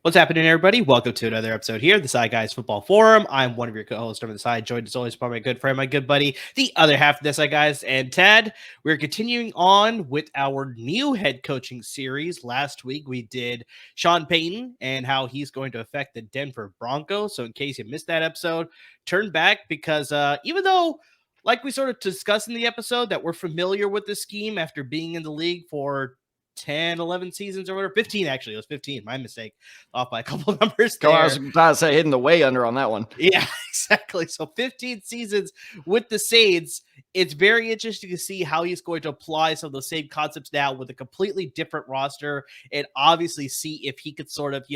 What's happening, everybody? Welcome to another episode here, the Side Guys Football Forum. I'm one of your co-hosts over the side, joined as always by my good friend, my good buddy, the other half of the Side Guys, and Tad. We're continuing on with our new head coaching series. Last week, we did Sean Payton and how he's going to affect the Denver Broncos. So in case you missed that episode, turn back because even though, like we sort of discussed in the episode, that we're familiar with the scheme after being in the league for 10, 11 seasons or whatever. 15, actually. It was 15. My mistake. Off by a couple of numbers there. I was about to say hitting the way under on that one. Yeah, exactly. So 15 seasons with the Saints. It's very interesting to see how he's going to apply some of the same concepts now with a completely different roster and obviously see if he could sort of,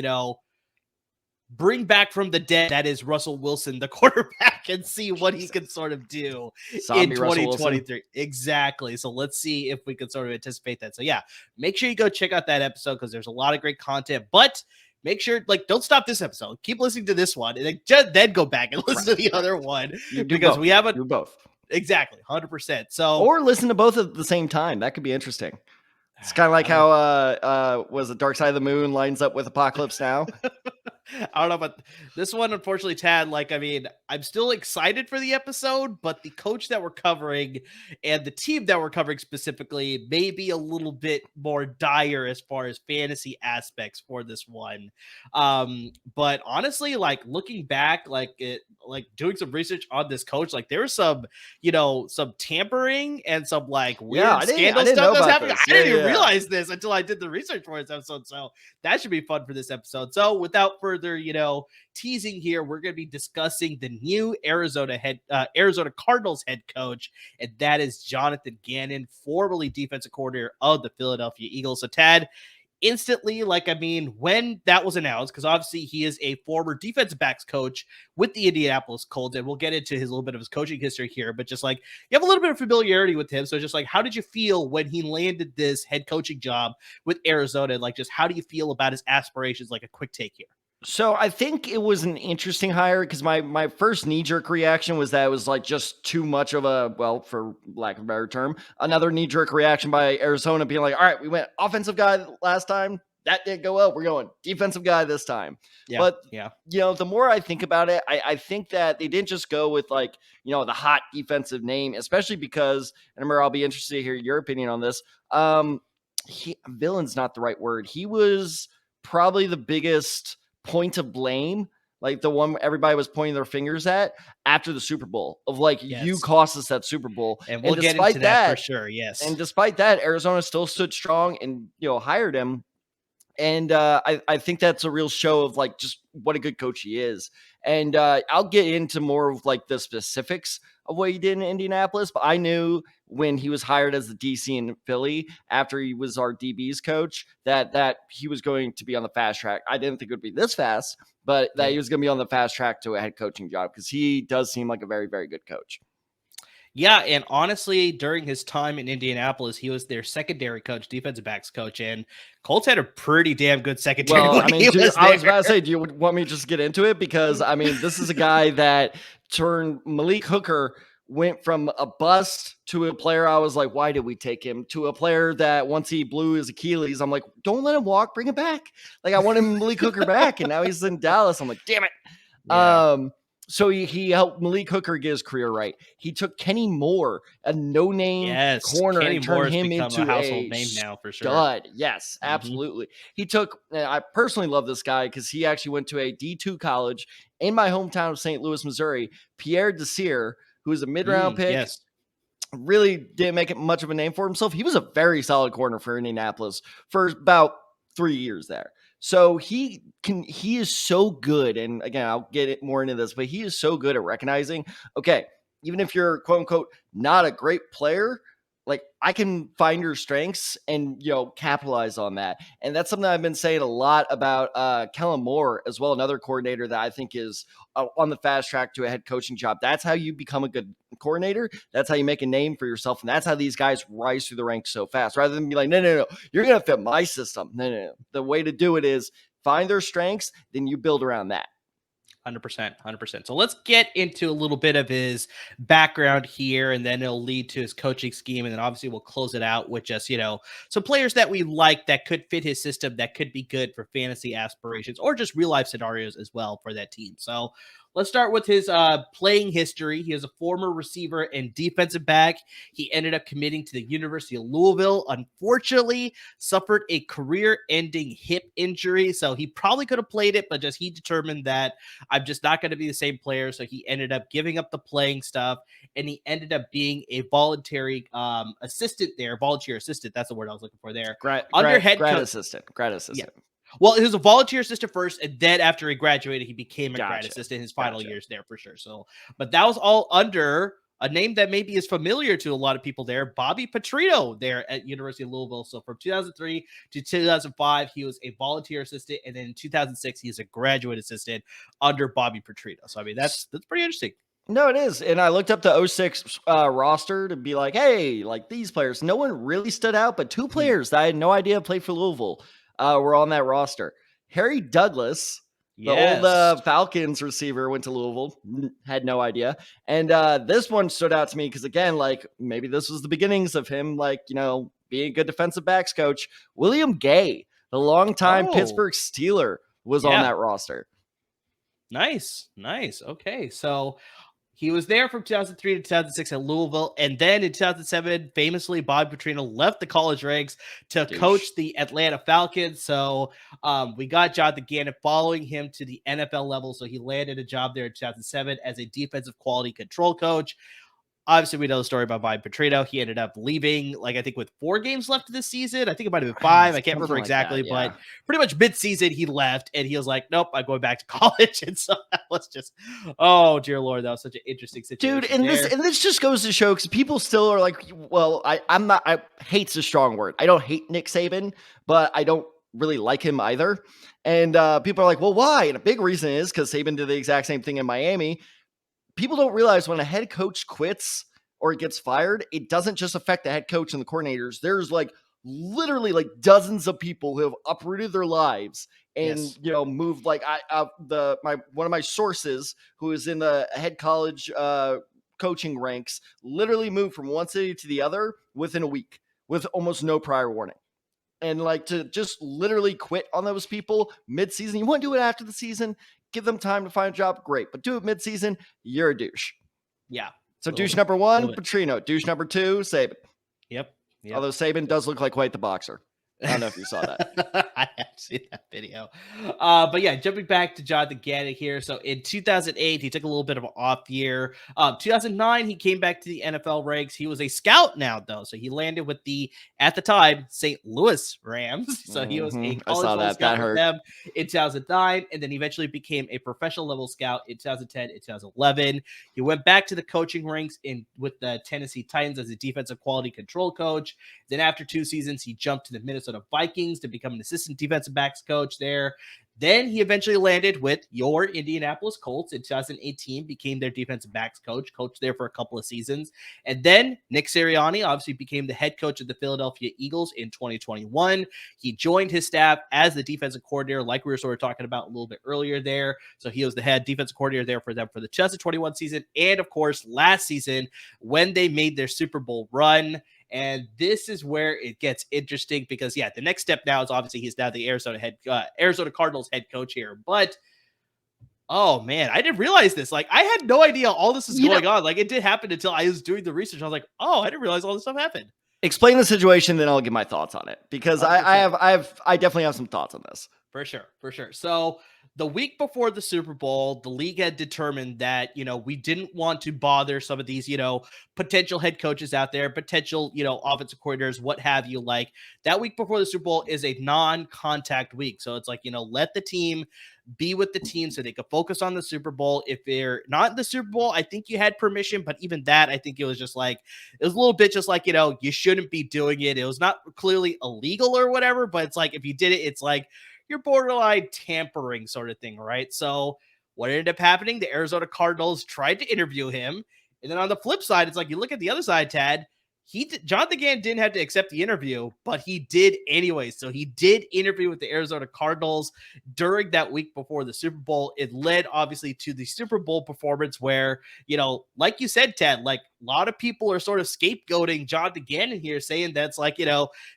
bring back from the dead, that is Russell Wilson, the quarterback, and see what he can sort of do in 2023. Exactly. So let's see if we can sort of anticipate that. So yeah, make sure you go check out that episode because there's a lot of great content, but make sure, don't stop this episode. Keep listening to this one and then go back and listen to the other one because we have do both. Exactly. 100%. So, or listen to both at the same time. That could be interesting. It's kind of like how was it Dark Side of the Moon lines up with Apocalypse Now? I don't know, but this one, unfortunately, Tad, I'm still excited for the episode, but the coach that we're covering and the team that we're covering specifically may be a little bit more dire as far as fantasy aspects for this one. But honestly, looking back, doing some research on this coach, there was some, some tampering and some weird scandal stuff that's happening. I didn't even realize this until I did the research for this episode. So that should be fun for this episode. So without further, teasing here, we're going to be discussing the new Arizona Cardinals head coach, and that is Jonathan Gannon, formerly defensive coordinator of the Philadelphia Eagles. So Tad, instantly, when that was announced, because obviously he is a former defensive backs coach with the Indianapolis Colts, and we'll get into his little bit of his coaching history here, but just you have a little bit of familiarity with him. So just how did you feel when he landed this head coaching job with Arizona? Just how do you feel about his aspirations? A quick take here. So I think it was an interesting hire because my first knee-jerk reaction was that it was just too much of a, well, for lack of a better term, another knee-jerk reaction by Arizona being all right, we went offensive guy last time. That didn't go well. We're going defensive guy this time. Yeah, but, yeah. The more I think about it, I think that they didn't just go with the hot defensive name, especially because, and remember, I'll be interested to hear your opinion on this. Villain's not the right word. He was probably the biggest point of blame, the one everybody was pointing their fingers at after the Super Bowl of yes. You cost us that Super Bowl. And we'll get into that for sure. Yes. And despite that, Arizona still stood strong and, hired him. And I think that's a real show of just what a good coach he is. And I'll get into more of the specifics of what he did in Indianapolis, but I knew when he was hired as the DC in Philly after he was our DB's coach that he was going to be on the fast track. I didn't think it would be this fast, but that he was going to be on the fast track to a head coaching job because he does seem like a very, very good coach. Yeah, and honestly, during his time in Indianapolis, he was their secondary coach, defensive backs coach, and Colts had a pretty damn good secondary. Well, I was about to say, do you want me to just get into it? Because, this is a guy that turned Malik Hooker, went from a bust to a player I was like, why did we take him? To a player that once he blew his Achilles, I'm like, don't let him walk, bring him back. I wanted Malik Hooker back, and now he's in Dallas. I'm like, damn it. Yeah. So he helped Malik Hooker get his career right. He took Kenny Moore, a no-name corner, Kenny and turned him into a household name now for sure. Stud. Yes, absolutely. He took. I personally love this guy because he actually went to a D2 college in my hometown of St. Louis, Missouri. Pierre Desir, who was a mid-round pick. Yes. Really didn't make it much of a name for himself. He was a very solid corner for Indianapolis for about 3 years there. So he is so good. And again, I'll get it more into this, but he is so good at recognizing, okay, even if you're quote unquote not a great player, like I can find your strengths and capitalize on that. And that's something I've been saying a lot about Kellen Moore as well, another coordinator that I think is on the fast track to a head coaching job. That's how you become a good coordinator. That's how you make a name for yourself. And that's how these guys rise through the ranks so fast, rather than be like, no, you're going to fit my system. No. The way to do it is find their strengths, then you build around that. 100%. So let's get into a little bit of his background here, and then it'll lead to his coaching scheme. And then obviously we'll close it out with just, some players that we like that could fit his system, that could be good for fantasy aspirations or just real life scenarios as well for that team. So let's start with his playing history. He is a former receiver and defensive back. He ended up committing to the University of Louisville. Unfortunately, suffered a career-ending hip injury, so he probably could have played it, but just he determined that I'm just not going to be the same player, so he ended up giving up the playing stuff, and he ended up being a voluntary assistant there. Volunteer assistant, that's the word I was looking for there. Grad assistant. Yeah. Well, he was a volunteer assistant first, and then after he graduated, he became a grad Gotcha. assistant in his final years there for sure. So, but that was all under a name that maybe is familiar to a lot of people there, Bobby Petrino there at University of Louisville. So from 2003 to 2005, he was a volunteer assistant, and then in 2006, he is a graduate assistant under Bobby Petrino. So, I mean, that's pretty interesting. No, it is. And I looked up the 06 roster to be like, hey, like these players, no one really stood out, but two players that I had no idea played for Louisville were on that roster. Harry Douglas, the old Falcons receiver, went to Louisville, had no idea. And this one stood out to me because, again, like maybe this was the beginnings of him, like, being a good defensive backs coach. William Gay, the longtime Pittsburgh Steeler, was on that roster. Nice. Okay, so he was there from 2003 to 2006 at Louisville, and then in 2007, famously, Bobby Petrino left the college ranks to coach the Atlanta Falcons. So we got Jonathan Gannon following him to the NFL level, so he landed a job there in 2007 as a defensive quality control coach. Obviously, we know the story about Bobby Petrino. He ended up leaving, like, I think with 4 games left of this season. I think it might have been 5. I can't remember exactly, but pretty much mid-season he left, and he was like, nope, I'm going back to college. And so that was just, oh, dear Lord, that was such an interesting situation. Dude, and this just goes to show, because people still are like, well, I hate's a strong word. I don't hate Nick Saban, but I don't really like him either. And people are like, well, why? And a big reason is because Saban did the exact same thing in Miami. People don't realize when a head coach quits or gets fired, it doesn't just affect the head coach and the coordinators. There's like literally like dozens of people who have uprooted their lives and moved. Like one of my sources who is in the head college coaching ranks literally moved from one city to the other within a week with almost no prior warning. And like to just literally quit on those people mid-season. You want to do it after the season, give them time to find a job, great. But do it mid-season, you're a douche. Yeah. So douche number 1, Petrino. Douche number 2, Saban. Yep. Although Saban does look like quite the boxer. I don't know if you saw that. I have seen that video. But yeah, jumping back to Jonathan Gannon here. So in 2008, he took a little bit of an off year. 2009, he came back to the NFL ranks. He was a scout now, though. So he landed with the, at the time, St. Louis Rams. So he was a college scout with them in 2009. And then eventually became a professional level scout in 2010 and 2011. He went back to the coaching ranks with the Tennessee Titans as a defensive quality control coach. Then after 2 seasons, he jumped to the Minnesota Vikings to become an assistant defensive backs coach there. Then he eventually landed with your Indianapolis Colts in 2018, became their defensive backs coached there for a couple of seasons. And then Nick Sirianni obviously became the head coach of the Philadelphia Eagles in 2021. He joined his staff as the defensive coordinator, like we were sort of talking about a little bit earlier there. So he was the head defensive coordinator there for them for the 2021 season. And of course, last season when they made their Super Bowl run. And this is where it gets interesting because, the next step now is obviously he's now the Arizona Cardinals head coach here. But, oh, man, I didn't realize this. Like, I had no idea all this is going on. Like, it did happen until I was doing the research. I was like, oh, I didn't realize all this stuff happened. Explain the situation, then I'll give my thoughts on it because I definitely have some thoughts on this. For sure, for sure. So the week before the Super Bowl, the league had determined that, we didn't want to bother some of these, potential head coaches out there, potential, offensive coordinators, what have you. Like that week before the Super Bowl is a non-contact week. So it's like, let the team be with the team so they could focus on the Super Bowl. If they're not in the Super Bowl, I think you had permission, but even that, I think it was just like, it was a little bit just like, you shouldn't be doing it. It was not clearly illegal or whatever, but it's like, if you did it, it's like, you're borderline tampering sort of thing, right? So what ended up happening? The Arizona Cardinals tried to interview him. And then on the flip side, it's like you look at the other side, Tad. Jonathan Gannon didn't have to accept the interview, but he did anyway. So he did interview with the Arizona Cardinals during that week before the Super Bowl. It led obviously to the Super Bowl performance where, like you said, Ted, like a lot of people are sort of scapegoating Jonathan Gannon here, saying that's like,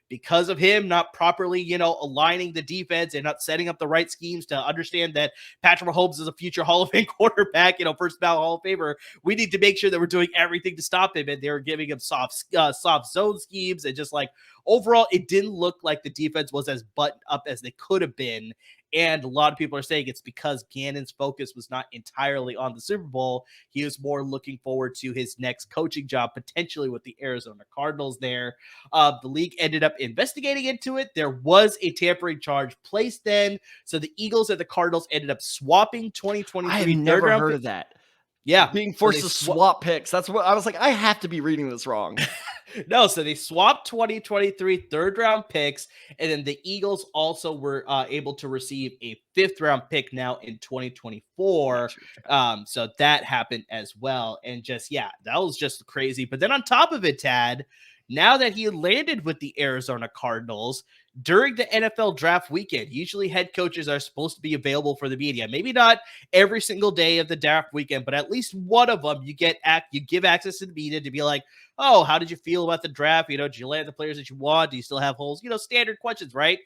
because of him not properly, aligning the defense and not setting up the right schemes to understand that Patrick Mahomes is a future Hall of Fame quarterback, first ballot Hall of Famer. We need to make sure that we're doing everything to stop him. And they were giving him soft zone schemes. And just like overall, it didn't look like the defense was as buttoned up as they could have been. And a lot of people are saying it's because Gannon's focus was not entirely on the Super Bowl. He was more looking forward to his next coaching job, potentially with the Arizona Cardinals there. The league ended up investigating into it. There was a tampering charge placed then. So the Eagles and the Cardinals ended up swapping 2023. I have never heard of that. Yeah. Being forced to swap picks. That's what I was like, I have to be reading this wrong. No, so they swapped 2023 third-round picks, and then the Eagles also were able to receive a fifth-round pick now in 2024. So that happened as well. And just, that was just crazy. But then on top of it, Tad, now that he landed with the Arizona Cardinals, during the NFL draft weekend, usually head coaches are supposed to be available for the media. Maybe not every single day of the draft weekend, but at least one of them you give access to the media to be like, oh, how did you feel about the draft? Did you land the players that you want? Do you still have holes? Standard questions, right?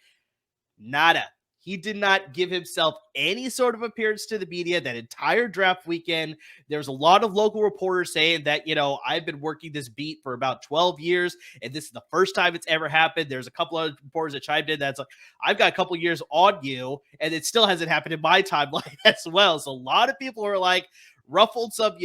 Nada. He did not give himself any sort of appearance to the media that entire draft weekend. There's a lot of local reporters saying that, I've been working this beat for about 12 years, and this is the first time it's ever happened. There's a couple of reporters that chimed in that's like, I've got a couple of years on you, and it still hasn't happened in my timeline as well. So a lot of people are like ruffled some,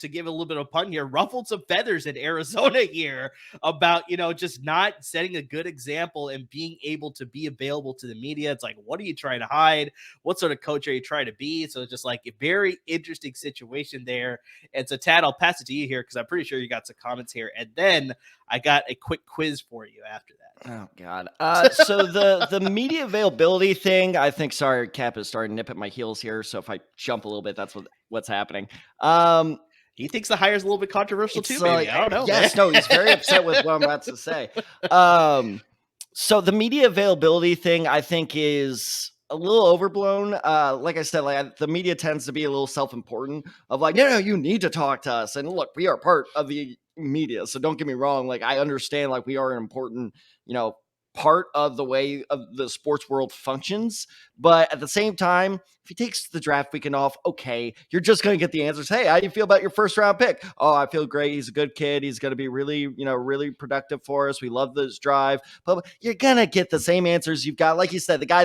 to give a little bit of a pun here, ruffled some feathers in Arizona here about, just not setting a good example and being able to be available to the media. It's like, what are you trying to hide? What sort of coach are you trying to be? So just like a very interesting situation there. And so Tad, I'll pass it to you here because I'm pretty sure you got some comments here. And then I got a quick quiz for you after that. Oh God. So the media availability thing, I think, sorry, Cap is starting to nip at my heels here. So if I jump a little bit, that's what's happening. He thinks the hire is a little bit controversial too, maybe. I don't know. Yes, no, he's very upset with what I'm about to say. So the media availability thing, I think, is a little overblown. Like I said, the media tends to be a little self-important of like, no, you need to talk to us. And look, we are part of the media. So don't get me wrong. Like, I understand, like, we are an important, part of the way of the sports world functions. But at the same time, if he takes the draft weekend off, okay, you're just going to get the answers. Hey, how do you feel about your first round pick? Oh, I feel great. He's a good kid. He's going to be really, really productive for us. We love this drive. But you're going to get the same answers you've got. Like you said, the guy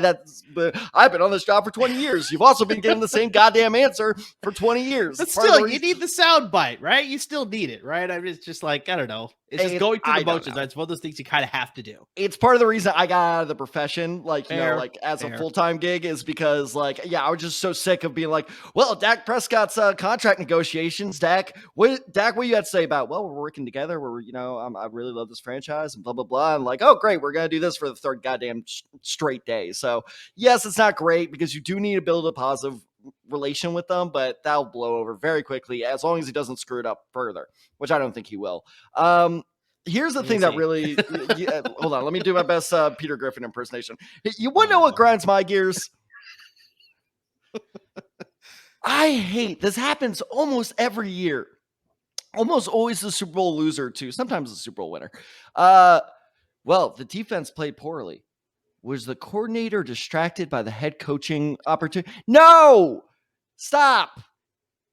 I've been on this job for 20 years. You've also been getting the same goddamn answer for 20 years. But still, you need the sound bite, right? You still need it, right? I mean, it's just like, I don't know. It's just going through the motions. It's one of those things you kind of have to do. It's part of the reason I got out of the profession, as a full-time gig, is because, I was just so sick of being like, well, Dak Prescott's contract negotiations. Dak, what you had to say about? Well, we're working together. I really love this franchise and blah blah blah. And like, oh, great, we're gonna do this for the third goddamn straight day. So yes, it's not great because you do need to build a positive relation with them, but that'll blow over very quickly as long as he doesn't screw it up further, which I don't think he will. Here's the thing that really hold on, let me do my best Peter Griffin impersonation. You want to know what grinds my gears? I hate this. Happens almost every year. Almost always the Super Bowl loser too. Sometimes the Super Bowl winner. Well, the defense played poorly. Was the coordinator distracted by the head coaching opportunity? No! Stop!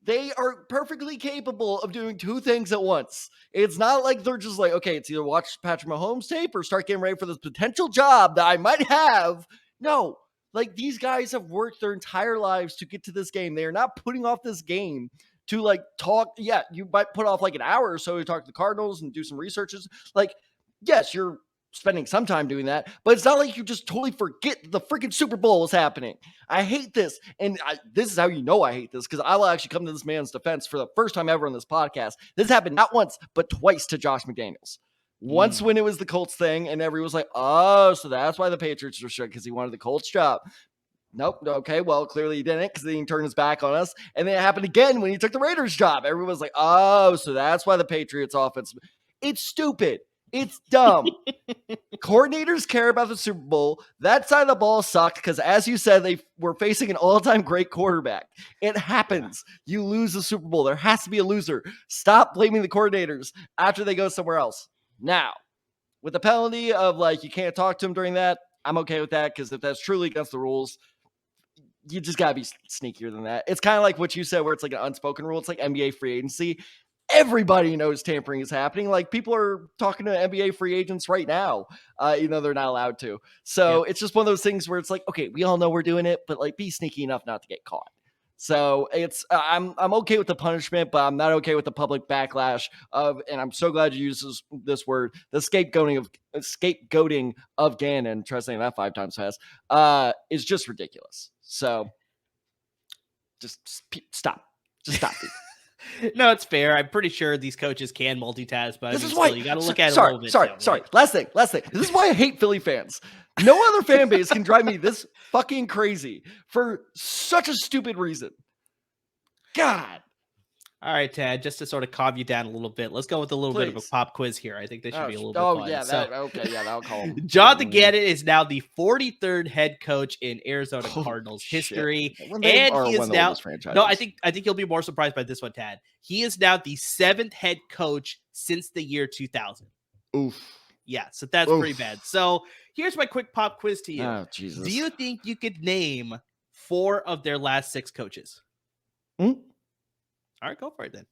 They are perfectly capable of doing two things at once. It's not like they're just like, okay, it's either watch Patrick Mahomes tape or start getting ready for this potential job that I might have. No, Like, these guys have worked their entire lives to get to this game. They are not putting off this game to like talk. Yeah, you might put off like an hour or so to talk to the Cardinals and do some researches. Like, yes, you're spending some time doing that, but it's not like you just totally forget the freaking Super Bowl is happening. I hate this. And this is how you know I hate this, because I will actually come to this man's defense for the first time ever on this podcast. This happened not once, but twice to Josh McDaniels. Once when it was the Colts thing, and everyone was like, oh, so that's why the Patriots were shook, because he wanted the Colts job. Nope. Okay. Well, clearly he didn't, because then he turned his back on us. And then it happened again when he took the Raiders job. Everyone was like, oh, so that's why the Patriots offense. It's stupid. It's dumb. Coordinators care about the Super Bowl. That side of the ball sucked because, as you said, they were facing an all-time great quarterback. It happens. Yeah. You lose the Super Bowl. There has to be a loser. Stop blaming the coordinators after they go somewhere else. Now, with the penalty of, like, you can't talk to him during that, I'm okay with that, because if that's truly against the rules, you just got to be sneakier than that. It's kind of like what you said, where it's like an unspoken rule. It's like NBA free agency. Everybody knows tampering is happening. Like, people are talking to NBA free agents right now, even though they're not allowed to. So It's just one of those things where it's like, okay, we all know we're doing it, but like, be sneaky enough not to get caught. So it's I'm okay with the punishment, but I'm not okay with the public backlash of, and I'm so glad you used this word, the scapegoating of Gannon. Try saying that 5 times fast. Is just ridiculous. So just stop. Just stop. No, it's fair. I'm pretty sure these coaches can multitask, but this is why you got to look at it a little bit. Sorry. Last thing. This is why I hate Philly fans. No other fan base can drive me this fucking crazy for such a stupid reason. God. All right, Tad, just to sort of calm you down a little bit, let's go with a little bit of a pop quiz here. I think this should be a little bit fun. Yeah, that'll call him. Jonathan Gannon is now the 43rd head coach in Arizona Cardinals history. And he is now I think you'll be more surprised by this one, Tad. He is now the 7th head coach since the year 2000. Oof. Yeah, so that's pretty bad. So here's my quick pop quiz to you. Oh, Jesus. Do you think you could name 4 of their last 6 coaches? All right, go for it then.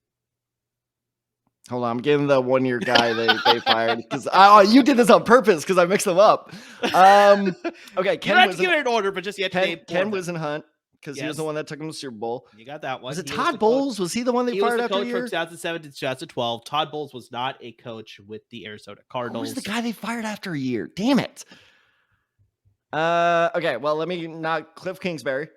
Hold on, I'm getting the 1-year guy they fired, because you did this on purpose because I mixed them up. Okay, Ken, you have to give it an order, but just you have to name Ken Wisenhunt, because he was the one that took him to the Super Bowl. You got that one. Was it Todd Bowles? Was he the one they fired after a year? From 2007 to 2012. Todd Bowles was not a coach with the Arizona Cardinals. Who was the guy they fired after a year? Damn it. Okay, well, let me not Cliff Kingsbury.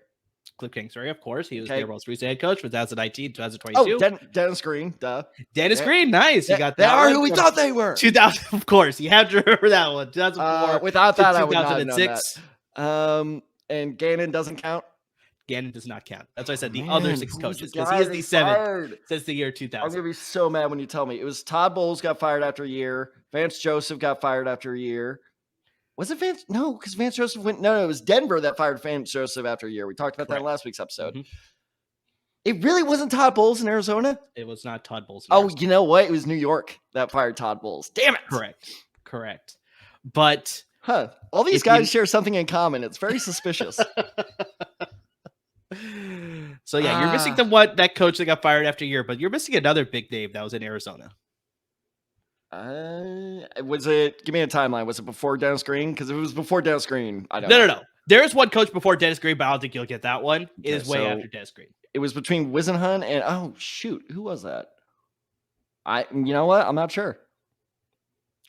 Cliff Kingsbury, of course. He was their most recent head coach for 2019, 2022. Oh, Dennis Green, duh. Dennis Green, nice. You got that. They are who we thought they were. 2000, of course. You have to remember that one. 2004. Without that, I would not have known that. And Gannon doesn't count. Gannon does not count. That's why I said the other 6 coaches, because he is the 7th since the year 2000. I'm going to be so mad when you tell me. It was Todd Bowles got fired after a year. Vance Joseph got fired after a year. Was it Vance? No, because Vance Joseph went. No, it was Denver that fired Vance Joseph after a year. We talked about that in last week's episode. Mm-hmm. It really wasn't Todd Bowles in Arizona? It was not Todd Bowles. You know what? It was New York that fired Todd Bowles. Damn it. Correct. But all these guys share something in common. It's very suspicious. So yeah, you're missing that coach that got fired after a year, but you're missing another big name that was in Arizona. Was it? Give me a timeline. Was it before Dennis Green? Because if it was before Dennis Green, I don't know. No. There is one coach before Dennis Green, but I don't think you'll get that one. It is way after Dennis Green. It was between Wisenhunt and who was that? You know what? I'm not sure.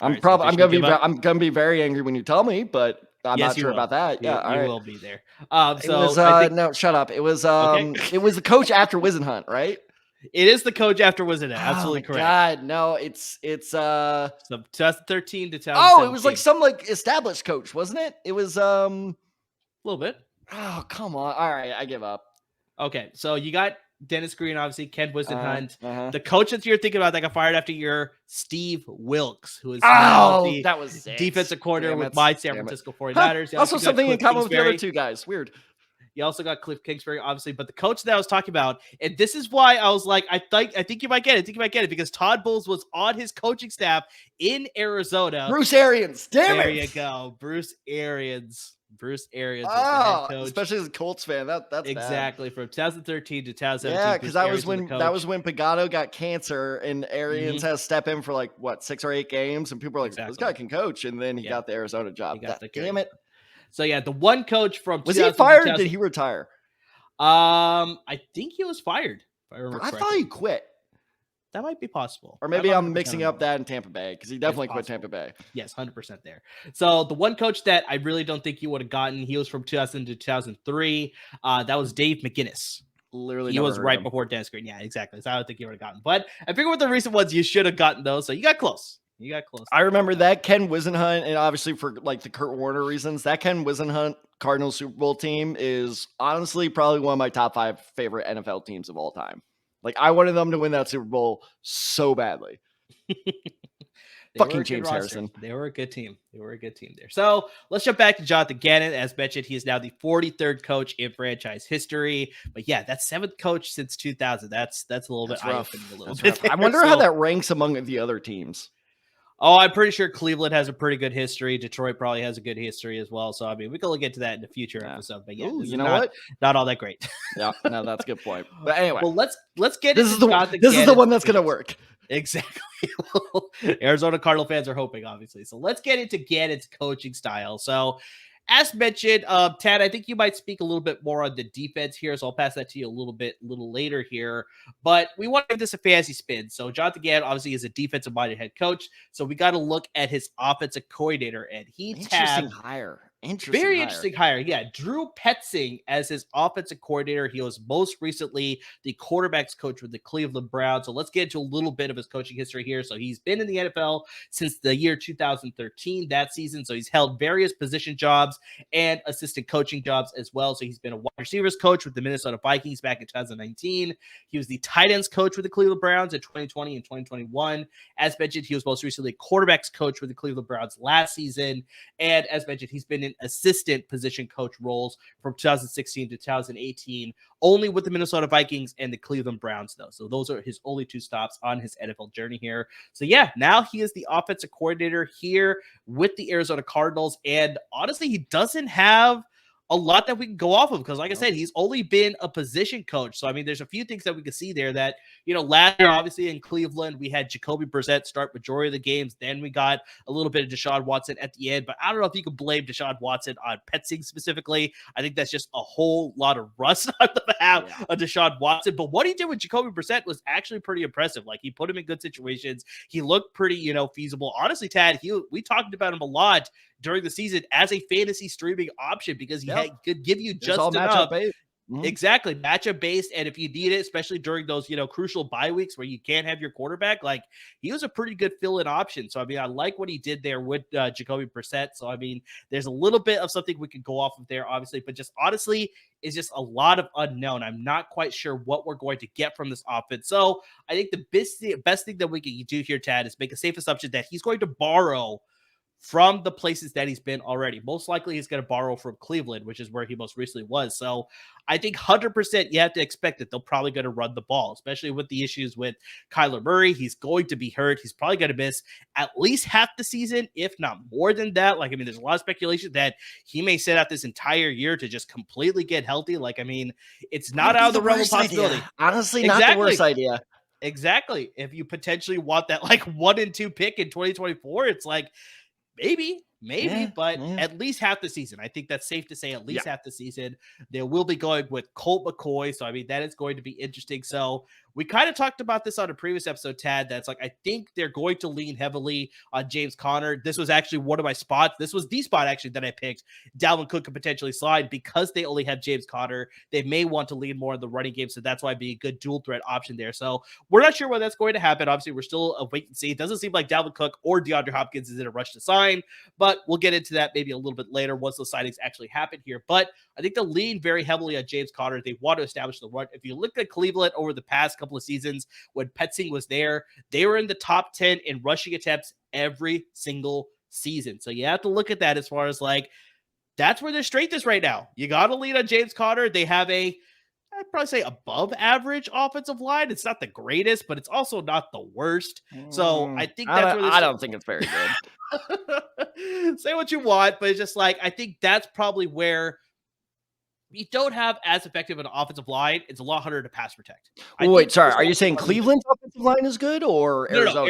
I'm gonna be very angry when you tell me, but I'm not sure about that. You will be there. No, shut up. It was it was the coach after Wisenhunt, right? It is the coach after Wisenhunt. Absolutely correct. God, no, it's 2013 to 2017. Oh, it was like some established coach, wasn't it? It was a little bit. Oh, come on. All right, I give up. Okay, so you got Dennis Green, obviously, Ken Wisenhunt. The coach that you're thinking about that got fired after a year, Steve Wilkes, who is that was defensive coordinator with my San Francisco 49ers. Also something in common with the other 2 guys. Weird. You also got Cliff Kingsbury, obviously, but the coach that I was talking about, and this is why I was like, I think you might get it, because Todd Bowles was on his coaching staff in Arizona. Bruce Arians, damn it! There you go, Bruce Arians. Is the head coach. Especially as a Colts fan, that's exactly bad. From 2013 to 2017. Yeah, because that was when Pagano got cancer, and Arians had to step in for 6 or 8 games, and people were like, "This guy can coach," and then he got the Arizona job. Damn it. So yeah, the one coach from Was he fired or did he retire? I think he was fired. If I remember I correctly. thought he quit. That might be possible. Or maybe I'm mixing up that in Tampa Bay because he definitely quit Tampa Bay. Yes, 100% there. So the one coach that I really don't think you would have gotten, he was from 2000 to 2003. That was Dave McGinnis. Literally, he was right before Dennis Green. Yeah, exactly. So I don't think you would have gotten. But I figure with the recent ones, you should have gotten those. So you got close. You got close. I remember that Ken Wisenhunt, and obviously for like the Kurt Warner reasons, that Ken Wisenhunt Cardinals Super Bowl team is honestly probably one of my top 5 favorite NFL teams of all time. Like, I wanted them to win that Super Bowl so badly. Fucking James Harrison. They were a good team. They were a good team there. So let's jump back to Jonathan Gannon. As mentioned, he is now the 43rd coach in franchise history. But yeah, that's 7th coach since 2000. That's a little bit eye-opening. A little bit. I wonder how that ranks among the other teams. Oh, I'm pretty sure Cleveland has a pretty good history. Detroit probably has a good history as well. So, I mean, we can look into that in a future episode. But yeah, you know what? Not all that great. Yeah, no, that's a good point. But anyway, well, let's get this is the one that's going to work. Exactly. Arizona Cardinal fans are hoping, obviously. So let's get into Gannon's coaching style. So, as mentioned, Tad, I think you might speak a little bit more on the defense here, so I'll pass that to you a little later here. But we want to give this a fantasy spin. So Jonathan Gannon obviously is a defensive-minded head coach, so we got to look at his offensive coordinator, and he tabbed very interesting hire. Yeah, Drew Petzing as his offensive coordinator. He was most recently the quarterbacks coach with the Cleveland Browns. So let's get into a little bit of his coaching history here. So he's been in the NFL since the year 2013, that season. So he's held various position jobs and assistant coaching jobs as well. So he's been a wide receivers coach with the Minnesota Vikings back in 2019. He was the tight ends coach with the Cleveland Browns in 2020 and 2021. As mentioned, he was most recently a quarterbacks coach with the Cleveland Browns last season. And as mentioned, he's been in assistant position coach roles from 2016 to 2018, only with the Minnesota Vikings and the Cleveland Browns, though. So those are his only 2 stops on his NFL journey here. So yeah, now he is the offensive coordinator here with the Arizona Cardinals. And honestly, he doesn't have a lot that we can go off of because, like I said, he's only been a position coach. So, I mean, there's a few things that we can see there that, last year, obviously in Cleveland, we had Jacoby Brissett start majority of the games. Then we got a little bit of Deshaun Watson at the end. But I don't know if you can blame Deshaun Watson on Petzing specifically. I think that's just a whole lot of rust on the behalf of Deshaun Watson. But what he did with Jacoby Brissett was actually pretty impressive. Like, he put him in good situations. He looked pretty, feasible. Honestly, Tad, we talked about him a lot during the season as a fantasy streaming option because he could give you just enough. Exactly, matchup based, and if you need it, especially during those crucial bye weeks where you can't have your quarterback, like he was a pretty good fill-in option. So I mean, I like what he did there with Jacoby Brissett. So I mean, there's a little bit of something we could go off of there, obviously, but just honestly, it's just a lot of unknown. I'm not quite sure what we're going to get from this offense. So I think the best thing that we can do here, Tad, is make a safe assumption that he's going to borrow from the places that he's been already. Most likely he's going to borrow from Cleveland, which is where he most recently was. So I think 100% you have to expect that they're probably going to run the ball, especially with the issues with Kyler Murray. He's going to be hurt. He's probably going to miss at least half the season, if not more than that. Like, I mean, there's a lot of speculation that he may sit out this entire year to just completely get healthy. Like, I mean, it's not out of the realm of possibility. Honestly, not the worst idea. Exactly. If you potentially want that like 1 and 2 pick in 2024, it's like, maybe, but at least half the season. I think that's safe to say at least half the season. They will be going with Colt McCoy. So, I mean, that is going to be interesting. So, we kind of talked about this on a previous episode, Tad. That's like, I think they're going to lean heavily on James Conner. This was actually one of my spots. This was the spot actually that I picked. Dalvin Cook could potentially slide because they only have James Conner. They may want to lean more on the running game. So that's why it'd be a good dual threat option there. So we're not sure when that's going to happen. Obviously, we're still a wait and see. It doesn't seem like Dalvin Cook or DeAndre Hopkins is in a rush to sign, but we'll get into that maybe a little bit later once those signings actually happen here. But I think they'll lean very heavily on James Conner. They want to establish the run. If you look at Cleveland over the past couple of seasons, when Petzing was there, they were in the top 10 in rushing attempts every single season. So you have to look at that as far as like, that's where their strength is right now. You got to lean on James Conner. They have I'd probably say above average offensive line. It's not the greatest, but it's also not the worst. So I think that's where I don't think it's very good. Say what you want, but it's just like, I think that's probably where you don't have as effective an offensive line. It's a lot harder to pass protect. Wait, sorry. Are you saying Cleveland's offensive line is good or Arizona's? No,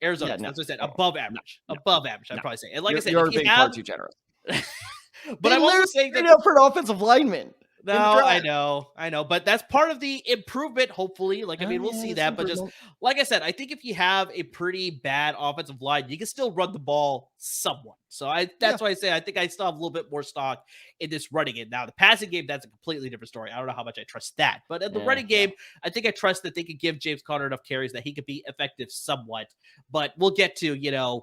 Arizona's. Yeah, that's what I said. Above average. Above average, I'd probably say. And like I said, you're being far too generous. But They I'm also literally saying that traded up for an offensive lineman in the no, draft. I know, but that's part of the improvement, hopefully. Like, I Oh, mean, we'll yeah, see it's that, but just improvement. like I said, I think if you have a pretty bad offensive line, you can still run the ball somewhat. So Yeah. that's why I say I think I still have a little bit more stock in this running game. Now, the passing game, that's a completely different story. I don't know how much I trust that, but in the Yeah, running game, I think I trust that they could give James Conner enough carries that he could be effective somewhat. But we'll get to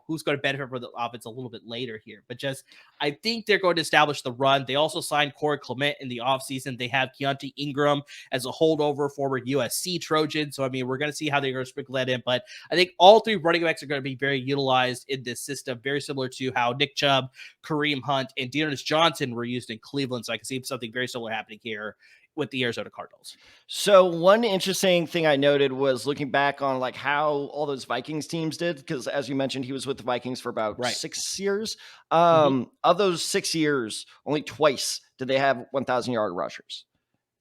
who's going to benefit from the offense a little bit later here. But just I think they're going to establish the run. They also signed Corey Clement in the offseason. They have Keontae Ingram as a holdover, former USC Trojan. So, I mean, we're going to see how they're going to sprinkle that in. But I think all three running backs are going to be very utilized in this system, very similar to how Nick Chubb, Kareem Hunt, and Dearness Johnson were used in Cleveland. So I can see something very similar happening here with the Arizona Cardinals. So one interesting thing I noted was looking back on like how all those Vikings teams did, because as you mentioned, he was with the Vikings for about Right. 6 years. Mhm. Of those 6 years, only twice did they have 1,000-yard rushers.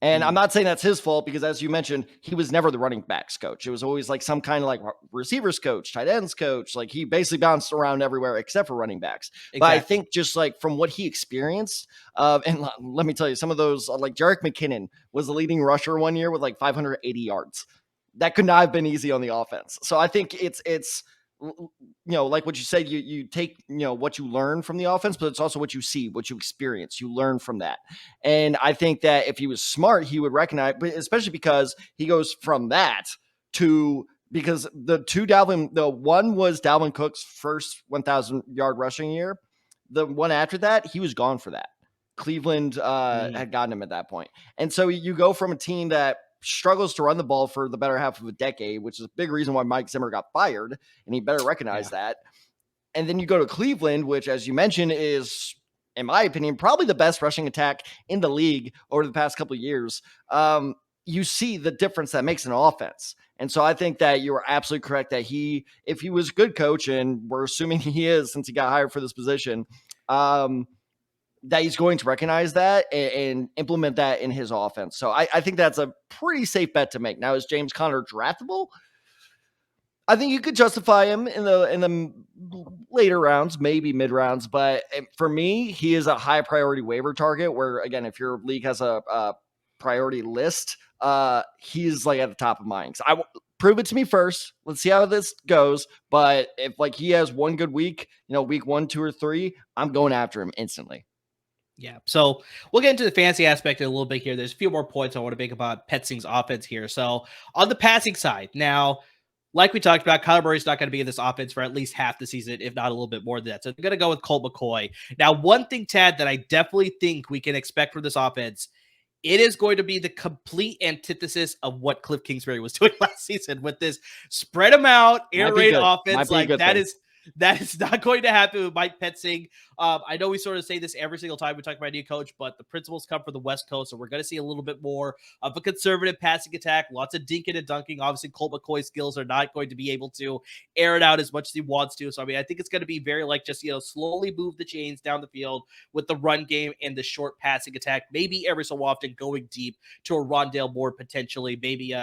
And I'm Mm. not saying that's his fault because, as you mentioned, he was never the running backs coach. It was always like some kind of like receivers coach, tight ends coach. Like he basically bounced around everywhere except for running backs. But I Exactly. think just like from what he experienced, and let me tell you, some of those, like Jerick McKinnon was the leading rusher one year with like 580 yards. That could not have been easy on the offense. So I think it's like what you said, you take what you learn from the offense, but it's also what you see, what you experience. You learn from that. And I think that if he was smart, he would recognize, but especially because he goes from that to because the one was Dalvin Cook's first 1,000-yard rushing year. The one after that, he was gone for that. Cleveland Mm. had gotten him at that point. And so you go from a team that struggles to run the ball for the better half of a decade, which is a big reason why Mike Zimmer got fired, and he better recognize that. And then you go to Cleveland, which, as you mentioned, is, in my opinion, probably the best rushing attack in the league over the past couple of years. You see the difference that makes an offense. And so I think that you are absolutely correct that if he was a good coach, and we're assuming he is since he got hired for this position, that he's going to recognize that and implement that in his offense. So I think that's a pretty safe bet to make. Now, is James Conner draftable? I think you could justify him in the later rounds, maybe mid rounds, but for me, he is a high priority waiver target. Where again, if your league has a priority list, he's like at the top of mine. So prove it to me first. Let's see how this goes. But if like he has one good week, week 1, 2, or 3, I'm going after him instantly. Yeah. So we'll get into the fantasy aspect in a little bit here. There's a few more points I want to make about Petsing's offense here. So on the passing side, now, like we talked about, Kyler Murray's not going to be in this offense for at least half the season, if not a little bit more than that. So they're going to go with Colt McCoy. Now, one thing, Tad, that I definitely think we can expect from this offense, it is going to be the complete antithesis of what Cliff Kingsbury was doing last season with this spread them out, air Might be raid good. offense. Might be a Like good that thing. is not going to happen with Mike Petzing. I know we sort of say this every single time we talk about a new coach, but the principles come from the West Coast, so we're going to see a little bit more of a conservative passing attack, lots of dinking and dunking. Obviously, Colt McCoy's skills are not going to be able to air it out as much as he wants to. So, I mean, I think it's going to be very like just, slowly move the chains down the field with the run game and the short passing attack, maybe every so often going deep to a Rondale Moore potentially, maybe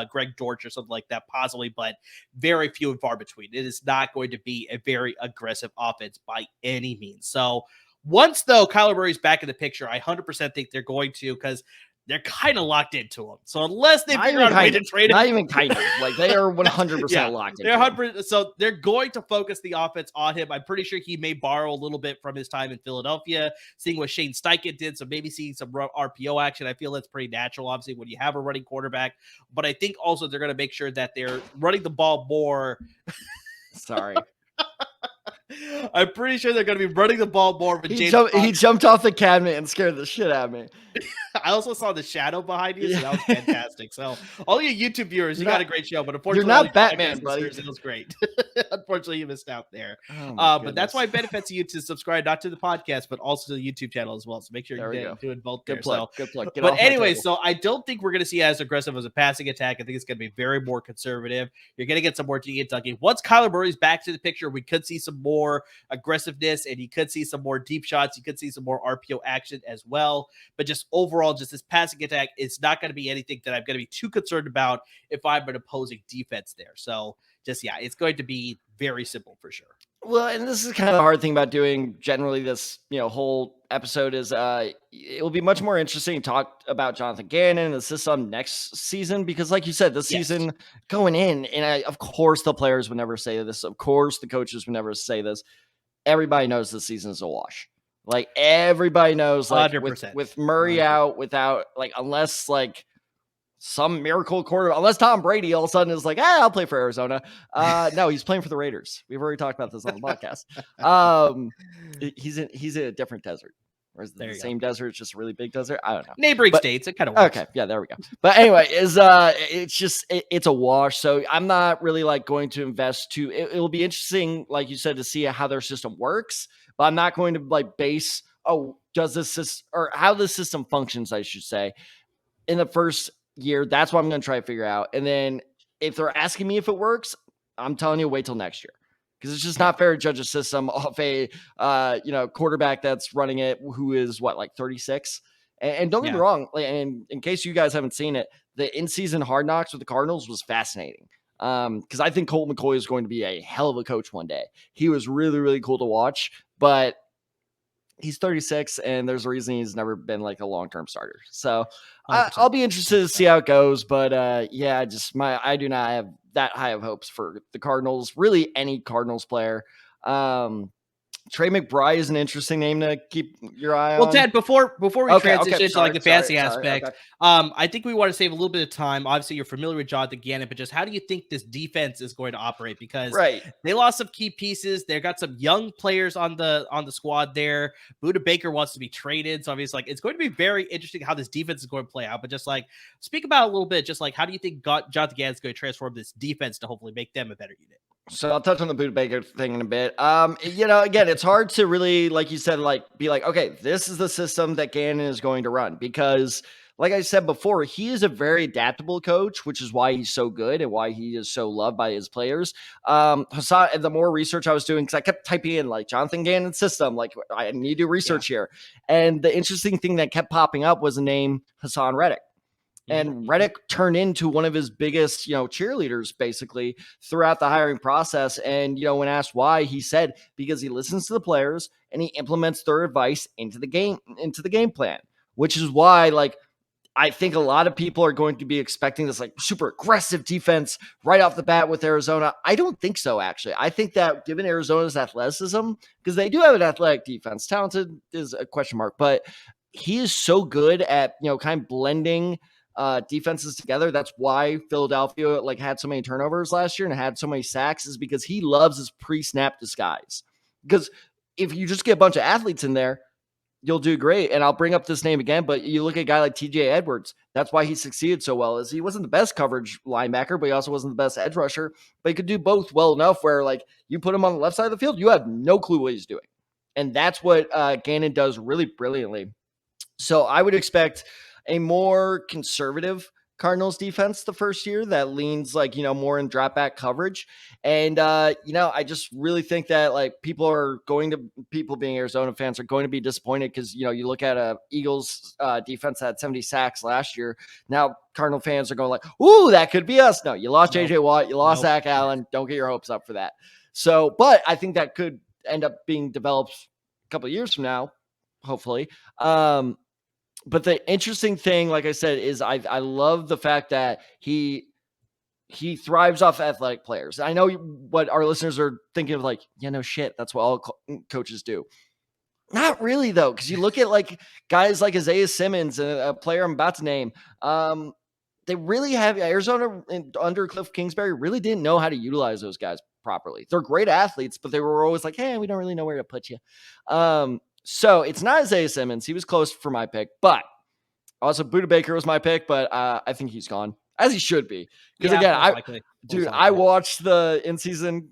Greg Dortch or something like that, possibly, but very few and far between. It is not going to be a very aggressive offense by any means. So once, though, Kyler Murray's back in the picture, I 100% think they're going to, because they're kind of locked into him. So unless they figure out a way to trade him. Not even kind of. Like they are 100% Yeah, locked they're into him. 100%. So they're going to focus the offense on him. I'm pretty sure he may borrow a little bit from his time in Philadelphia, seeing what Shane Steichen did. So maybe seeing some RPO action. I feel that's pretty natural, obviously, when you have a running quarterback. But I think also they're going to make sure that they're running the ball more. Sorry. I'm pretty sure they're going to be running the ball more. But He jumped off the cabinet and scared the shit out of me. I also saw the shadow behind you, so that was fantastic. So all you YouTube viewers, you got a great show, but unfortunately, you're all not you Batman, podcast buddy. listeners, it was great. Unfortunately, you missed out there. Oh But that's why it benefits you to subscribe not to the podcast, but also to the YouTube channel as well. So make sure you're doing both there. Good plug. So, Good plug. Get but off my anyway, table. so I don't think we're going to see as aggressive as a passing attack. I think it's going to be very more conservative. You're going to get some more dunking. Once Kyler Murray's back to the picture, we could see some more aggressiveness, and you could see some more deep shots. You could see some more RPO action as well. But just overall, just this passing attack is not going to be anything that I'm going to be too concerned about if I'm an opposing defense there. So just, yeah, it's going to be very simple for sure. Well, and this is kind of a hard thing about doing generally this, whole episode is it will be much more interesting to talk about Jonathan Gannon and the system next season because like you said, this Yes. season going in, and of course the players would never say this. Of course the coaches would never say this. Everybody knows this season is a wash. Like everybody knows, like 100%. with Murray out, without like unless like some miracle quarter, unless Tom Brady all of a sudden is like, I'll play for Arizona. No, he's playing for the Raiders. We've already talked about this on the podcast. He's in a different desert. Or is it the same desert? It's just a really big desert. I don't know. Neighboring states, it kind of works. Okay, yeah, there we go. But anyway, it's just it's a wash. So I'm not really like going to invest too. It'll be interesting, like you said, to see how their system works. But I'm not going to like base does this system or how the system functions, I should say, in the first year. That's what I'm going to try to figure out. And then if they're asking me if it works, I'm telling you, wait till next year. Because it's just not fair to judge a system off a quarterback that's running it who is like 36. And don't get me wrong, and in case you guys haven't seen it, the in-season Hard Knocks with the Cardinals was fascinating. Because I think Colt McCoy is going to be a hell of a coach one day. He was really, really cool to watch, but he's 36, and there's a reason he's never been like a long-term starter. So I'll be interested to see how it goes. But I do not have that high of hopes for the Cardinals, really any Cardinals player. Trey McBride is an interesting name to keep your eye on. Well, Ted, before we transition into like the fantasy aspect, I think we want to save a little bit of time. Obviously, you're familiar with Jonathan Gannon, but just how do you think this defense is going to operate? Because they lost some key pieces. They've got some young players on the squad there. Budda Baker wants to be traded, so obviously, like it's going to be very interesting how this defense is going to play out. But just like speak about it a little bit, just like how do you think Jonathan Gannon is going to transform this defense to hopefully make them a better unit? So I'll touch on the Budda Baker thing in a bit. Again, it's hard to really, like you said, like be like, okay, this is the system that Gannon is going to run because, like I said before, he is a very adaptable coach, which is why he's so good and why he is so loved by his players. Hassan, the more research I was doing, because I kept typing in like Jonathan Gannon system, like I need to do research here, and the interesting thing that kept popping up was the name Hassan Reddick. And Reddick turned into one of his biggest, cheerleaders basically throughout the hiring process. And, when asked why, he said, because he listens to the players and he implements their advice into the game plan, which is why, like, I think a lot of people are going to be expecting this like super aggressive defense right off the bat with Arizona. I don't think so, actually. I think that given Arizona's athleticism, because they do have an athletic defense, talented is a question mark, but he is so good at, kind of blending defenses together. That's why Philadelphia had so many turnovers last year and had so many sacks, is because he loves his pre-snap disguise. Because if you just get a bunch of athletes in there, you'll do great. And I'll bring up this name again, but you look at a guy like TJ Edwards. That's why he succeeded so well, is he wasn't the best coverage linebacker, but he also wasn't the best edge rusher, but he could do both well enough where you put him on the left side of the field, you have no clue what he's doing. And that's what Gannon does really brilliantly. So I would expect a more conservative Cardinals defense the first year that leans more in drop back coverage. And, I just really think that people being Arizona fans are going to be disappointed because, you look at a Eagles defense that had 70 sacks last year. Now Cardinal fans are going like, ooh, that could be us. No, you lost JJ Watt, you lost Zach Allen. Don't get your hopes up for that. So, but I think that could end up being developed a couple of years from now, hopefully. But the interesting thing, like I said, is I love the fact that he thrives off athletic players. I know what our listeners are thinking of, no shit, that's what all coaches do. Not really, though, because you look at guys like Isaiah Simmons, a player I'm about to name. They really have Arizona under Cliff Kingsbury really didn't know how to utilize those guys properly. They're great athletes, but they were always like, hey, we don't really know where to put you. So it's not Isaiah Simmons. He was close for my pick, but also Budda Baker was my pick, but I think he's gone, as he should be. Because I watched the in-season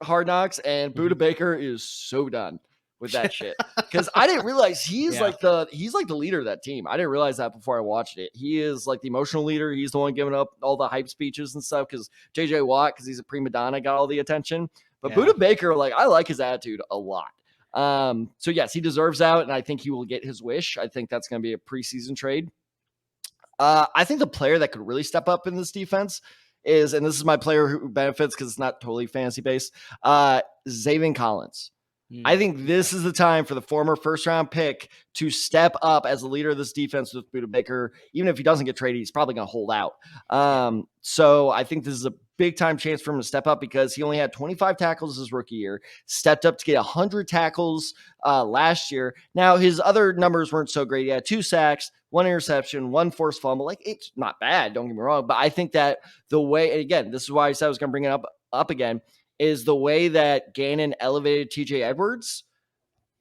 Hard Knocks, and Budda Baker is so done with that shit. Because I didn't realize he's the leader of that team. I didn't realize that before I watched it. He is the emotional leader. He's the one giving up all the hype speeches and stuff. Because JJ Watt, because he's a prima donna, got all the attention. But Budda Baker, I like his attitude a lot. So yes, he deserves out, and I think he will get his wish. I think that's going to be a preseason trade. I think the player that could really step up in this defense is, and this is my player who benefits because it's not totally fantasy based, Zaven Collins. I think this is the time for the former first-round pick to step up as the leader of this defense with Budda Baker. Even if he doesn't get traded, he's probably going to hold out. So I think this is a big-time chance for him to step up because he only had 25 tackles his rookie year, stepped up to get 100 tackles last year. Now, his other numbers weren't so great. He had 2 sacks, 1 interception, 1 forced fumble. Like, it's not bad, don't get me wrong. But I think that the way, and again, this is why I said I was going to bring it up again, is the way that Gannon elevated TJ Edwards.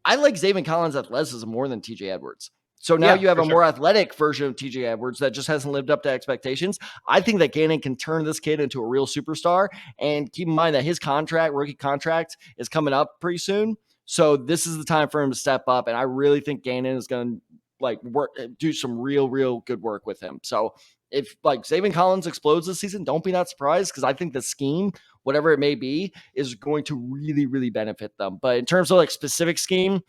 I like Zaven Collins' athleticism more than TJ Edwards. So now you have a more athletic version of TJ Edwards that just hasn't lived up to expectations. I think that Gannon can turn this kid into a real superstar. And keep in mind that his rookie contract, is coming up pretty soon. So this is the time for him to step up. And I really think Gannon is going to do some real good work with him. So if Zaven Collins explodes this season, don't be that surprised because I think the scheme, whatever it may be, is going to really benefit them. But in terms of specific scheme,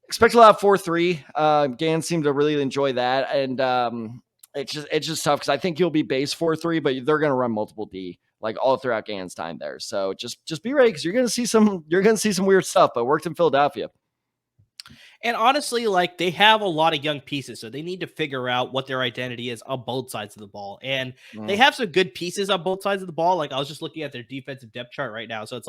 expect a lot of 4-3. Gannon seemed to really enjoy that, and it's just tough because I think he'll be base 4-3, but they're going to run multiple D all throughout Gannon's time there. So just be ready because you're going to see some weird stuff. But it worked in Philadelphia. And honestly, they have a lot of young pieces, so they need to figure out what their identity is on both sides of the ball. And they have some good pieces on both sides of the ball. I was just looking at their defensive depth chart right now. So it's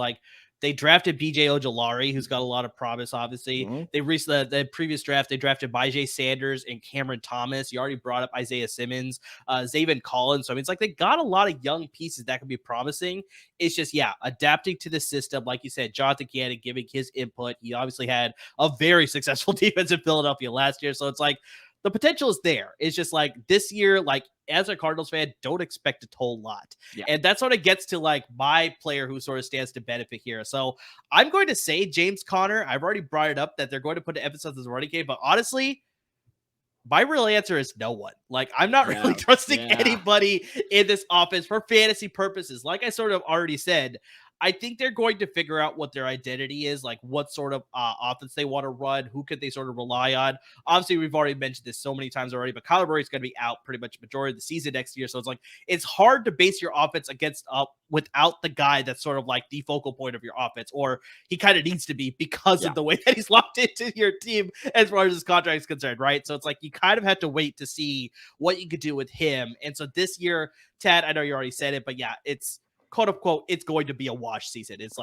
they drafted BJ Ojulari, who's got a lot of promise, obviously. They recently, the previous draft, they drafted Bijay Sanders and Cameron Thomas. You already brought up Isaiah Simmons, Zaven Collins. So I mean, they got a lot of young pieces that can be promising. It's just, adapting to the system. Like you said, Jonathan Gannon giving his input. He obviously had a very successful defense in Philadelphia last year. So it's the potential is there. It's just this year, as a Cardinals fan, don't expect a whole lot. Yeah. And that sort of gets to my player who sort of stands to benefit here. So I'm going to say James Conner. I've already brought it up that they're going to put an emphasis on the running game, but honestly, my real answer is no one. I'm not really trusting anybody in this offense for fantasy purposes. Like I sort of already said, I think they're going to figure out what their identity is, what sort of offense they want to run, who could they sort of rely on. Obviously, we've already mentioned this so many times already, but Kyler Murray's going to be out pretty much majority of the season next year. So it's hard to base your offense without the guy that's sort of the focal point of your offense, or he kind of needs to be because of the way that he's locked into your team as far as his contract is concerned, right? So it's you kind of have to wait to see what you could do with him. And so this year, Tad, I know you already said it, but it's quote unquote, it's going to be a wash season. It's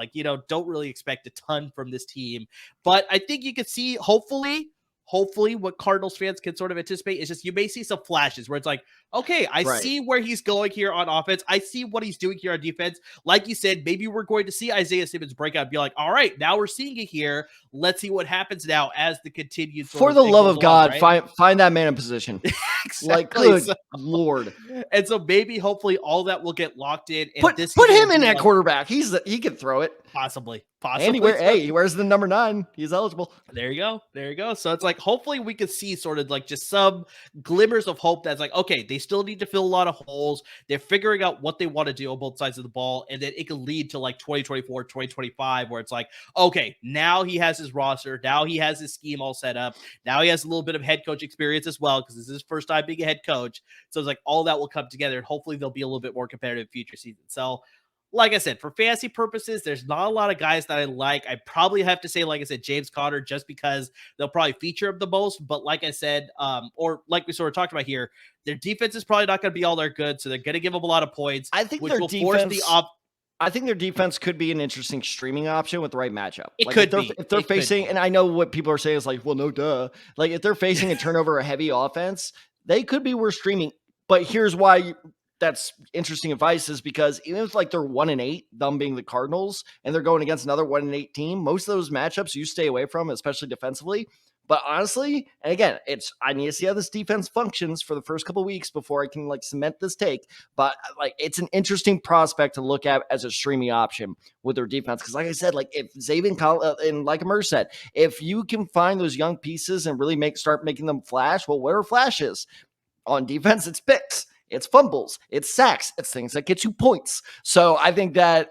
don't really expect a ton from this team, but I think you could see, hopefully what Cardinals fans can sort of anticipate is just, you may see some flashes where it's okay, I see where he's going here on offense. I see what he's doing here on defense. Like you said, maybe we're going to see Isaiah Simmons break out and be all right, now we're seeing it here. Let's see what happens now as the continued. For the love of God, find that man in position. Exactly. Good Lord. And so maybe, hopefully, all that will get locked in. And put him in at quarterback. He can throw it. Possibly. And he wears the number 9. He's eligible. There you go. So it's hopefully we could see sort of just some glimmers of hope that's okay, they still need to fill a lot of holes. They're figuring out what they want to do on both sides of the ball. And then it could lead to 2024, 2025, where it's okay, now he has his roster. Now he has his scheme all set up. Now he has a little bit of head coach experience as well, because this is his first time being a head coach. So it's all that will come together, and hopefully they'll be a little bit more competitive in future seasons. So like I said, for fantasy purposes, there's not a lot of guys that I like. I probably have to say, like I said, James Conner, just because they'll probably feature him the most. But like I said, or like we sort of talked about here, their defense is probably not going to be all that good, so they're going to give up a lot of points. I think I think their defense could be an interesting streaming option with the right matchup. If they're facing, and I know what people are saying is well, no duh. If they're facing a turnover heavy offense, they could be worth streaming. But here's why that's interesting advice, is because even if they're 1-8, them being the Cardinals, and they're going against another 1-8 team, most of those matchups you stay away from, especially defensively. But honestly, and again, I need to see how this defense functions for the first couple of weeks before I can cement this take. But it's an interesting prospect to look at as a streaming option with their defense. Because like I said, if Zaven and like Amir said, if you can find those young pieces and really start making them flash, well, what are flashes? On defense, it's picks, it's fumbles, it's sacks, it's things that get you points. So I think that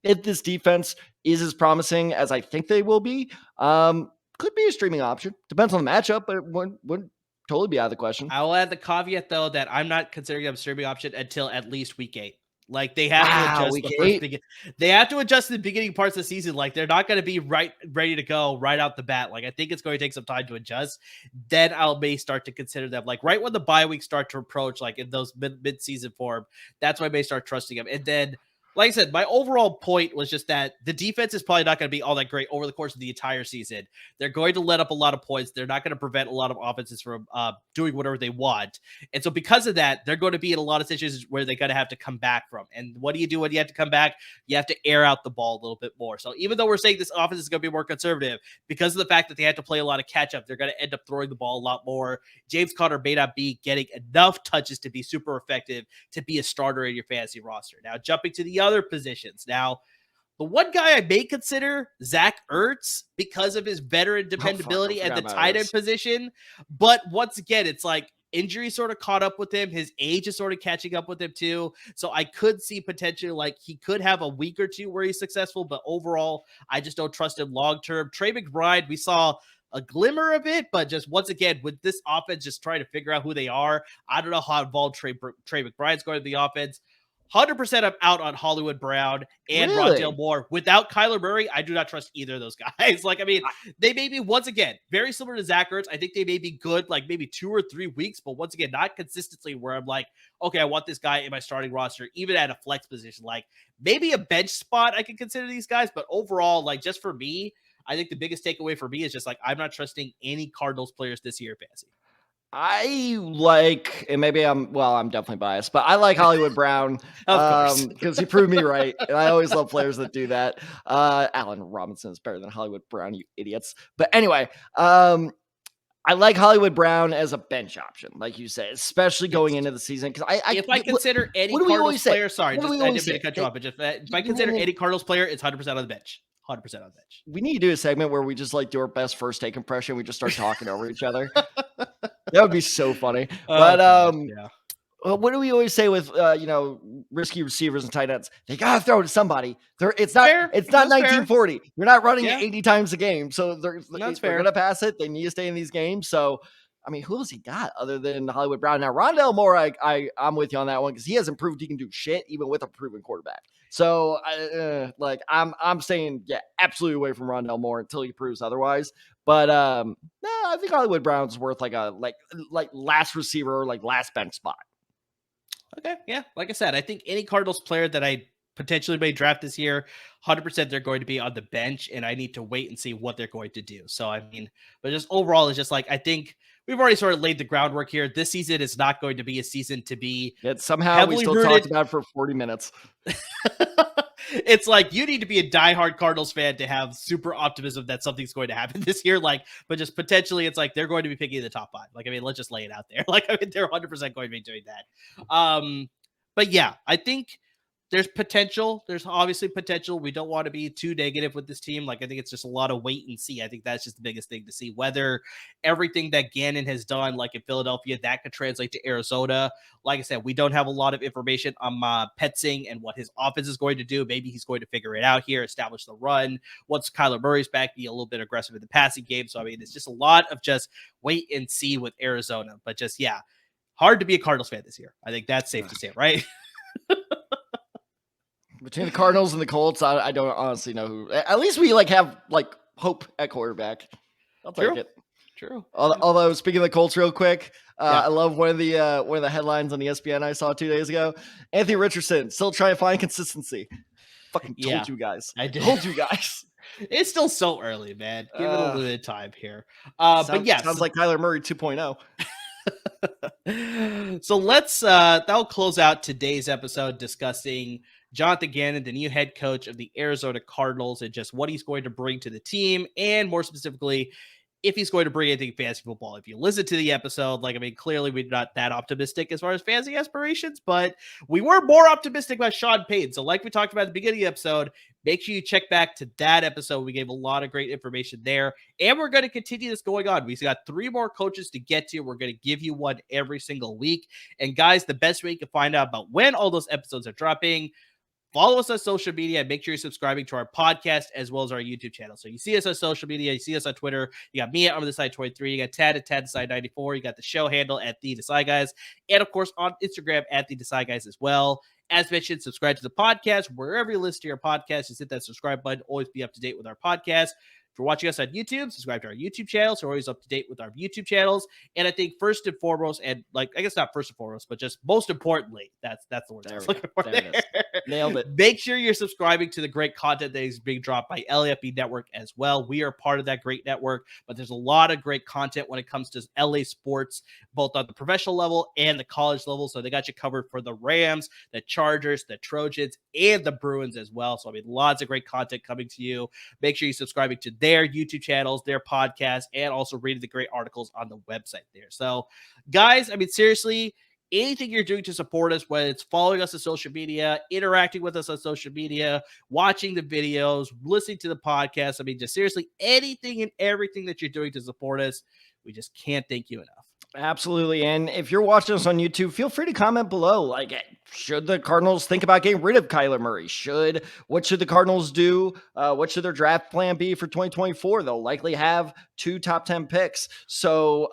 if this defense is as promising as I think they will be, could be a streaming option. Depends on the matchup, but it wouldn't totally be out of the question. I will add the caveat, though, that I'm not considering them a streaming option until at least week 8. Like they have to adjust week the first 8? they have to adjust the beginning parts of the season. Like they're not going to be ready to go right out the bat. Like I think it's going to take some time to adjust. Then I may start to consider them like right when the bye weeks start to approach, like in those mid-season form. That's when I may start trusting them. And then, like I said, my overall point was just that the defense is probably not going to be all that great over the course of the entire season. They're going to let up a lot of points. They're not going to prevent a lot of offenses from doing whatever they want. And so because of that, they're going to be in a lot of situations where they're going to have to come back from. And what do you do when you have to come back? You have to air out the ball a little bit more. So even though we're saying this offense is going to be more conservative, because of the fact that they had to play a lot of catch up, they're going to end up throwing the ball a lot more. James Conner may not be getting enough touches to be super effective to be a starter in your fantasy roster. Now, jumping to the other positions. Now, the one guy I may consider, Zach Ertz, because of his veteran dependability at the tight end position. But once again, it's like injury sort of caught up with him. His age is sort of catching up with him too. So I could see potentially like he could have a week or two where he's successful, but overall, I just don't trust him long-term. Trey McBride, we saw a glimmer of it, but just once again, with this offense just trying to figure out who they are, I don't know how involved Trey McBride's going to the offense. 100% I'm out on Hollywood Brown and Rondale Moore. Without Kyler Murray, I do not trust either of those guys. Like, I mean, they may be, once again, very similar to Zach Ertz. I think they may be good, like maybe 2 or 3 weeks, but once again, not consistently where I'm like, okay, I want this guy in my starting roster, even at a flex position. Like, maybe a bench spot I can consider these guys, but overall, like, just for me, I think the biggest takeaway for me is just like, I'm not trusting any Cardinals players this year, fantasy. I like, and maybe I'm definitely biased, but I like Hollywood Brown because he proved me right. And I always love players that do that. Allen Robinson is better than Hollywood Brown, you idiots. But anyway, I like Hollywood Brown as a bench option, like you say, especially going into the season. Because if I consider any Cardinals player, sorry, just I didn't mean to cut you off, but just if I consider any Cardinals player, it's 100% on the bench. 100% on the bench. We need to do a segment where we just like do our best first take impression. We just start talking over each other. That would be so funny. But what do we always say with risky receivers and tight ends? They gotta throw to somebody. It's not 1940. Fair. You're not running it 80 times a game, so they're gonna pass it. They need to stay in these games. So I mean, who else he got other than Hollywood Brown? Now Rondale Moore, I'm with you on that one because he hasn't proved he can do shit even with a proven quarterback. So I'm saying absolutely away from Rondale Moore until he proves otherwise. But no, I think Hollywood Brown's worth like a last receiver or like last bench spot. Okay, yeah, like I said, I think any Cardinals player that I potentially may draft this year, 100% they're going to be on the bench, and I need to wait and see what they're going to do. So, I mean, but just overall, it's just like, I think we've already sort of laid the groundwork here. This season is not going to be a season to be somehow we still talked about it for 40 minutes. It's like you need to be a diehard Cardinals fan to have super optimism that something's going to happen this year. Like, but just potentially, it's like they're going to be picking the top 5. Like, I mean, let's just lay it out there. Like, I mean, they're 100% going to be doing that. But yeah, I think there's potential. There's obviously potential. We don't want to be too negative with this team. Like, I think it's just a lot of wait and see. I think that's just the biggest thing to see whether everything that Gannon has done, like in Philadelphia, that could translate to Arizona. Like I said, we don't have a lot of information on Petzing and what his offense is going to do. Maybe he's going to figure it out here, establish the run. Once Kyler Murray's back, be a little bit aggressive in the passing game. So, I mean, it's just a lot of just wait and see with Arizona. But just, yeah, hard to be a Cardinals fan this year. I think that's safe to say, right? Between the Cardinals and the Colts, I don't honestly know who. At least we have hope at quarterback. I'll take it. True. Although speaking of the Colts, real quick, I love one of the headlines on ESPN I saw 2 days ago. Anthony Richardson still trying to find consistency. Fucking told you guys. I did. Told you guys. It's still so early, man. Give it a little bit of time here. But yeah, sounds like Kyler Murray 2.0. So that'll close out today's episode discussing Jonathan Gannon, the new head coach of the Arizona Cardinals, and just what he's going to bring to the team, and more specifically, if he's going to bring anything fantasy football. If you listen to the episode, clearly we're not that optimistic as far as fantasy aspirations, but we were more optimistic about Sean Payton. So like we talked about at the beginning of the episode, make sure you check back to that episode. We gave a lot of great information there, and we're going to continue this going on. We've got 3 more coaches to get to. We're going to give you one every single week. And guys, the best way you can find out about when all those episodes are dropping, follow us on social media and make sure you're subscribing to our podcast as well as our YouTube channel. So you see us on social media, you see us on Twitter. You got me at OnTheSide23, you got Tad at TadTheSide94, you got the show handle at The Decide Guys, and of course on Instagram at The Decide Guys as well. As mentioned, subscribe to the podcast wherever you listen to your podcast. Just hit that subscribe button. Always be up to date with our podcast. If you're watching us on YouTube, subscribe to our YouTube channel, so we're always up to date with our YouTube channels. And I think first and foremost, and like I guess not first and foremost, but just most importantly, that's the word I was looking for. There. Nailed it. Make sure you're subscribing to the great content that is being dropped by LAFB Network as well. We are part of that great network, but there's a lot of great content when it comes to LA sports, both on the professional level and the college level. So they got you covered for the Rams, the Chargers, the Trojans, and the Bruins as well. So I mean, lots of great content coming to you. Make sure you're subscribing to their YouTube channels, their podcasts, and also reading the great articles on the website there. So guys, I mean, seriously, anything you're doing to support us, whether it's following us on social media, interacting with us on social media, watching the videos, listening to the podcast, I mean, just seriously, anything and everything that you're doing to support us, we just can't thank you enough. Absolutely. And if you're watching us on YouTube, feel free to comment below. Like, should the Cardinals think about getting rid of Kyler Murray? What should the Cardinals do? What should their draft plan be for 2024? They'll likely have 2 top 10 picks. So,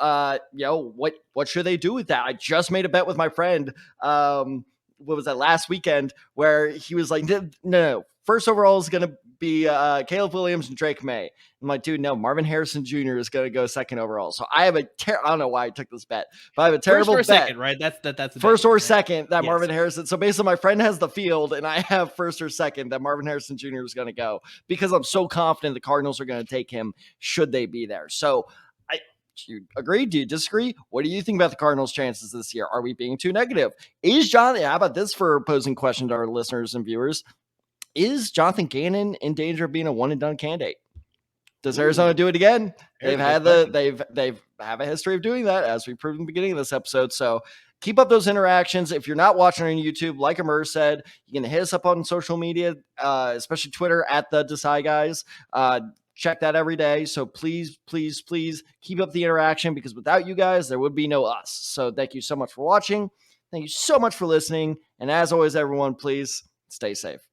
what should they do with that? I just made a bet with my friend. What was that, last weekend, where he was like, no. First overall is going to be Caleb Williams and Drake May. I'm like, dude, no, Marvin Harrison Jr. is going to go second overall. So I have I don't know why I took this bet, but I have a terrible first or bet. Second, right? That's the first bet, or right? second that Yes. Marvin Harrison. So basically, my friend has the field, and I have first or second that Marvin Harrison Jr. is going to go because I'm so confident the Cardinals are going to take him should they be there. So do you agree? Do you disagree? What do you think about the Cardinals' chances this year? Are we being too negative? How about this for a posing question to our listeners and viewers? Is Jonathan Gannon in danger of being a one and done candidate? Does Arizona do it again? They've have a history of doing that, as we proved in the beginning of this episode. So keep up those interactions. If you're not watching on YouTube, like Amir said, you can hit us up on social media, especially Twitter at the Decide Guys. Check that every day. So please, please, please keep up the interaction, because without you guys, there would be no us. So thank you so much for watching. Thank you so much for listening. And as always, everyone, please stay safe.